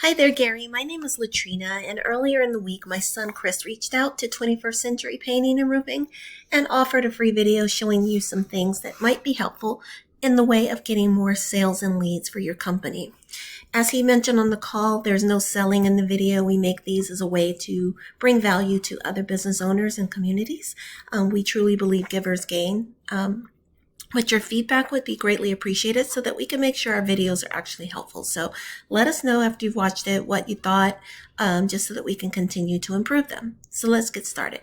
Hi there, Gary. My name is Latrina, and earlier in the week, my son Chris reached out to 21st Century Painting and Roofing and offered a free video showing you some things that might be helpful in the way of getting more sales and leads for your company. As he mentioned on the call, there's no selling in the video. We make these as a way to bring value to other business owners and communities. We truly believe givers gain. But your feedback would be greatly appreciated so that we can make sure our videos are actually helpful. So let us know after you've watched it what you thought, just so that we can continue to improve them. So let's get started.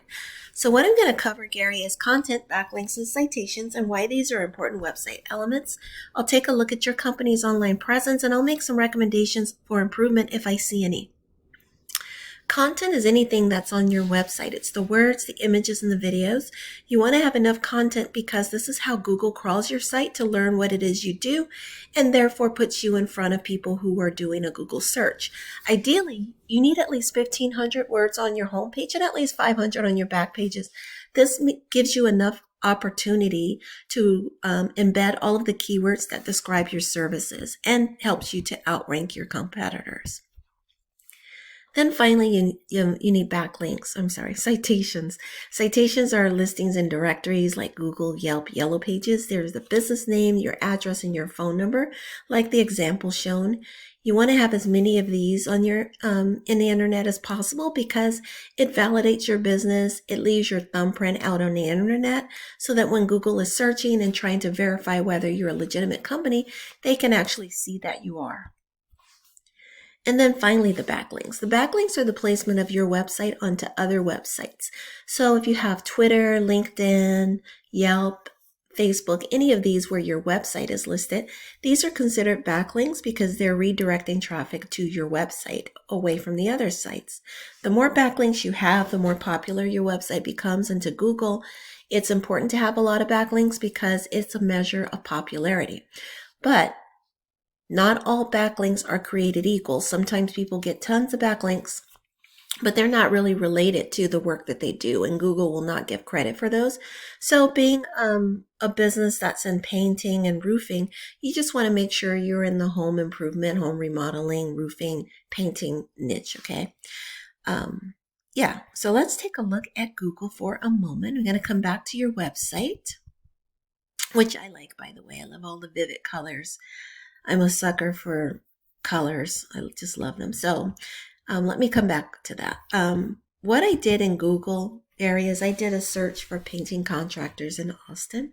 So what I'm going to cover, Gary, is content, backlinks, and citations and why these are important website elements. I'll take a look at your company's online presence and I'll make some recommendations for improvement if I see any. Content is anything that's on your website. It's the words, the images, and the videos. You want to have enough content because this is how Google crawls your site to learn what it is you do and therefore puts you in front of people who are doing a Google search. Ideally, you need at least 1,500 words on your homepage and at least 500 on your back pages. This gives you enough opportunity to embed all of the keywords that describe your services and helps you to outrank your competitors. Then finally, you need citations. Citations are listings in directories like Google, Yelp, Yellow Pages. There's the business name, your address, and your phone number, like the example shown. You want to have as many of these on your in the internet as possible because it validates your business. It leaves your thumbprint out on the internet so that when Google is searching and trying to verify whether you're a legitimate company, they can actually see that you are. And then finally, the backlinks. The backlinks are the placement of your website onto other websites. So if you have Twitter, LinkedIn, Yelp, Facebook, any of these where your website is listed, these are considered backlinks because they're redirecting traffic to your website away from the other sites. The more backlinks you have, the more popular your website becomes. And to Google, it's important to have a lot of backlinks because it's a measure of popularity. But not all backlinks are created equal. Sometimes people get tons of backlinks, but they're not really related to the work that they do, and Google will not give credit for those. So being a business that's in painting and roofing, you just want to make sure you're in the home improvement, home remodeling, roofing, painting niche, okay? Yeah, so let's take a look at Google for a moment. We're going to come back to your website, which I like, by the way. I love all the vivid colors. I'm a sucker for colors. I just love them. So let me come back to that. What I did in Google areas, I did a search for painting contractors in Austin.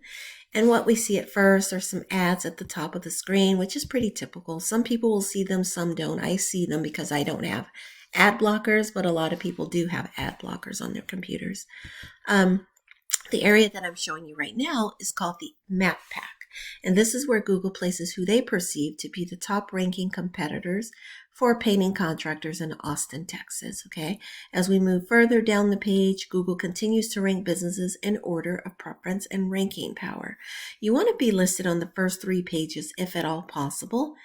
And what we see at first are some ads at the top of the screen, which is pretty typical. Some people will see them, some don't. I see them because I don't have ad blockers, but a lot of people do have ad blockers on their computers. The area that I'm showing you right now is called the Map Pack. And this is where Google places who they perceive to be the top ranking competitors for painting contractors in Austin, Texas. Okay. As we move further down the page, Google continues to rank businesses in order of preference and ranking power. You want to be listed on the first 3 pages if at all possible,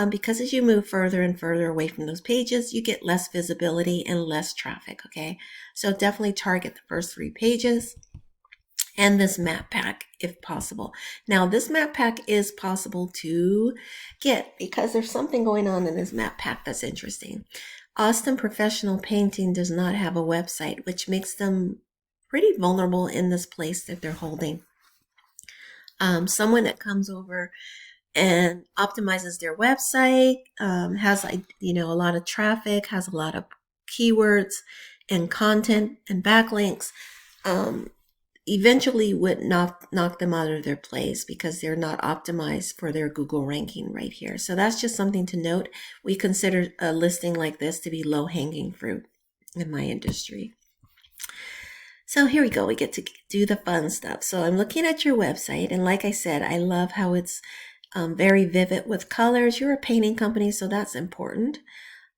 because as you move further and further away from those pages, you get less visibility and less traffic. Okay. So definitely target the first 3 pages. And this map pack if possible. Now this map pack is possible to get because there's something going on in this map pack that's interesting. Austin Professional Painting does not have a website, which makes them pretty vulnerable in this place that they're holding. Someone that comes over and optimizes their website, has a lot of traffic, has a lot of keywords and content and backlinks, eventually would knock them out of their place because they're not optimized for their Google ranking right here. So that's just something to note. We consider a listing like this to be low-hanging fruit in my industry. So here we go. We get to do the fun stuff. So I'm looking at your website, and like I said, I love how it's very vivid with colors. You're a painting company, so that's important.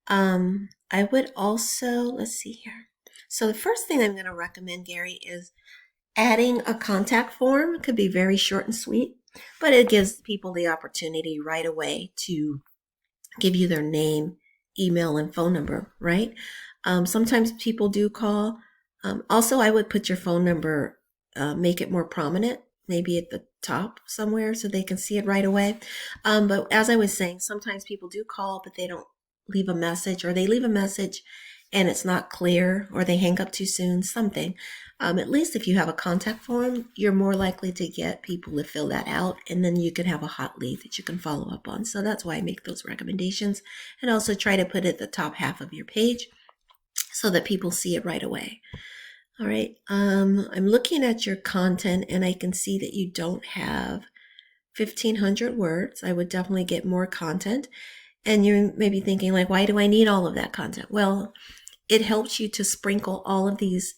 I would also, let's see here. So the first thing I'm going to recommend, Gary, is adding a contact form. It could be very short and sweet, but it gives people the opportunity right away to give you their name, email, and phone number, right? Sometimes people do call. Also, I would put your phone number, make it more prominent, maybe at the top somewhere so they can see it right away. But as I was saying, sometimes people do call, but they don't leave a message, or they leave a message and it's not clear, or they hang up too soon, something. At least if you have a contact form, you're more likely to get people to fill that out, and then you can have a hot lead that you can follow up on. So that's why I make those recommendations, and also try to put it at the top half of your page so that people see it right away. All right, I'm looking at your content and I can see that you don't have 1,500 words. I would definitely get more content. And you may be thinking, like, why do I need all of that content? Well, it helps you to sprinkle all of these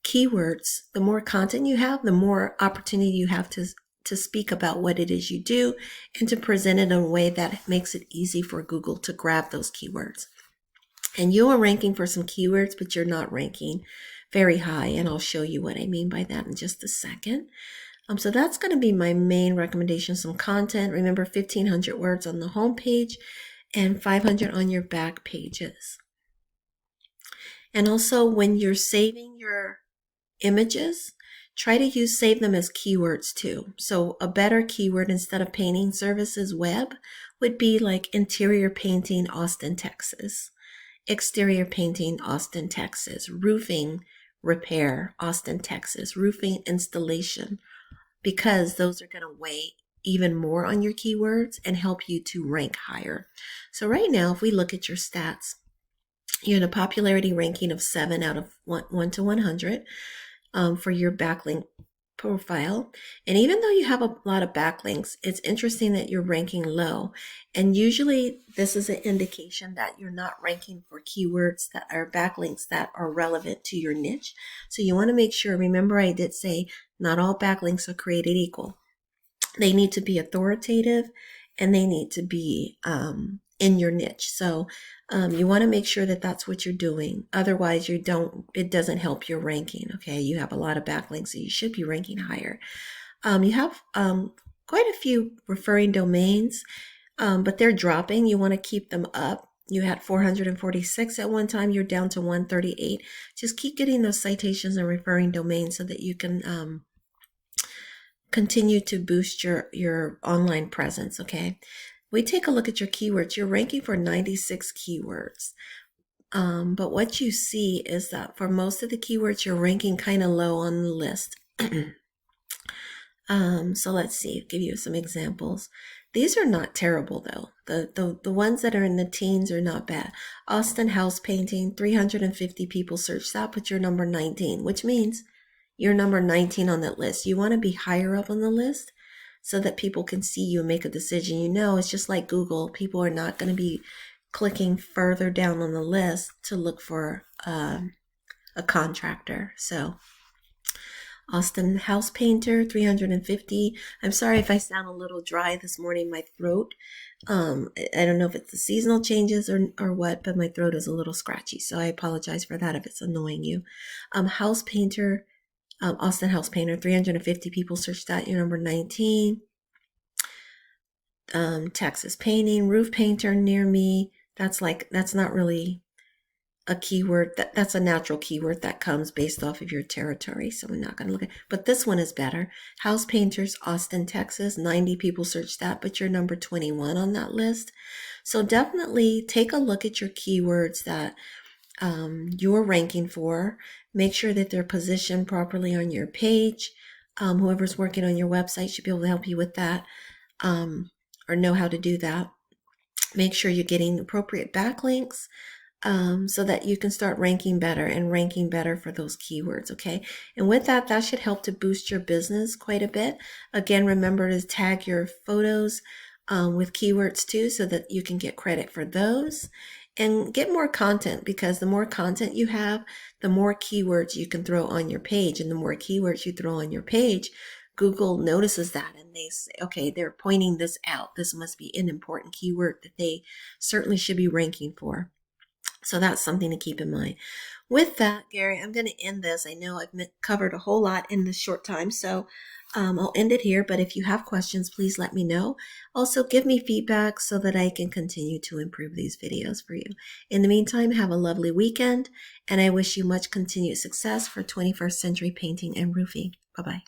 keywords. The more content you have, the more opportunity you have to speak about what it is you do and to present it in a way that makes it easy for Google to grab those keywords. And you are ranking for some keywords, but you're not ranking very high. And I'll show you what I mean by that in just a second. So that's going to be my main recommendation, some content. Remember, 1,500 words on the home page and 500 on your back pages. And also, when you're saving your images, try to save them as keywords too. So a better keyword instead of painting services web would be like interior painting, Austin, Texas. Exterior painting, Austin, Texas. Roofing repair, Austin, Texas. Roofing installation, because those are going to weigh even more on your keywords and help you to rank higher. So right now, if we look at your stats, you're in a popularity ranking of 7 out of 1 to 100 for your backlink profile. And even though you have a lot of backlinks, it's interesting that you're ranking low. And usually this is an indication that you're not ranking for keywords that are backlinks that are relevant to your niche. So you want to make sure, remember I did say not all backlinks are created equal. They need to be authoritative and they need to be in your niche. So you want to make sure that that's what you're doing. Otherwise, it doesn't help your ranking. Okay, you have a lot of backlinks, so you should be ranking higher. You have quite a few referring domains, but they're dropping. You want to keep them up. You had 446 at one time. You're down to 138. Just keep getting those citations and referring domains so that you can continue to boost your online presence. Okay. We take a look at your keywords. You're ranking for 96 keywords. But what you see is that for most of the keywords, you're ranking kind of low on the list. So let's see, I'll give you some examples. These are not terrible though. The ones that are in the teens are not bad. Austin house painting, 350 people searched that, but you're number 19, which means you're number 19 on that list. You want to be higher up on the list so that people can see you and make a decision. You know, it's just like Google. People are not going to be clicking further down on the list to look for a contractor. So Austin house painter, 350. I'm sorry if I sound a little dry this morning. My throat, I don't know if it's the seasonal changes or what, but my throat is a little scratchy. So I apologize for that if it's annoying you. House painter, Austin house painter, 350 people searched that. You're number 19. Texas painting, roof painter near me. That's not really a keyword. That's a natural keyword that comes based off of your territory. So we're not going to look at, but this one is better. House painters, Austin, Texas, 90 people searched that, but you're number 21 on that list. So definitely take a look at your keywords that you're ranking for. Make sure that they're positioned properly on your page. Whoever's working on your website should be able to help you with that, or know how to do that. Make sure you're getting appropriate backlinks so that you can start ranking better for those keywords, okay? And with that, that should help to boost your business quite a bit. Again, remember to tag your photos with keywords too, so that you can get credit for those. And get more content, because the more content you have, the more keywords you can throw on your page. And the more keywords you throw on your page, Google notices that and they say, okay, they're pointing this out. This must be an important keyword that they certainly should be ranking for. So that's something to keep in mind. With that, Gary, I'm going to end this. I know I've covered a whole lot in this short time, so I'll end it here. But if you have questions, please let me know. Also, give me feedback so that I can continue to improve these videos for you. In the meantime, have a lovely weekend, and I wish you much continued success for 21st Century Painting and Roofing. Bye-bye.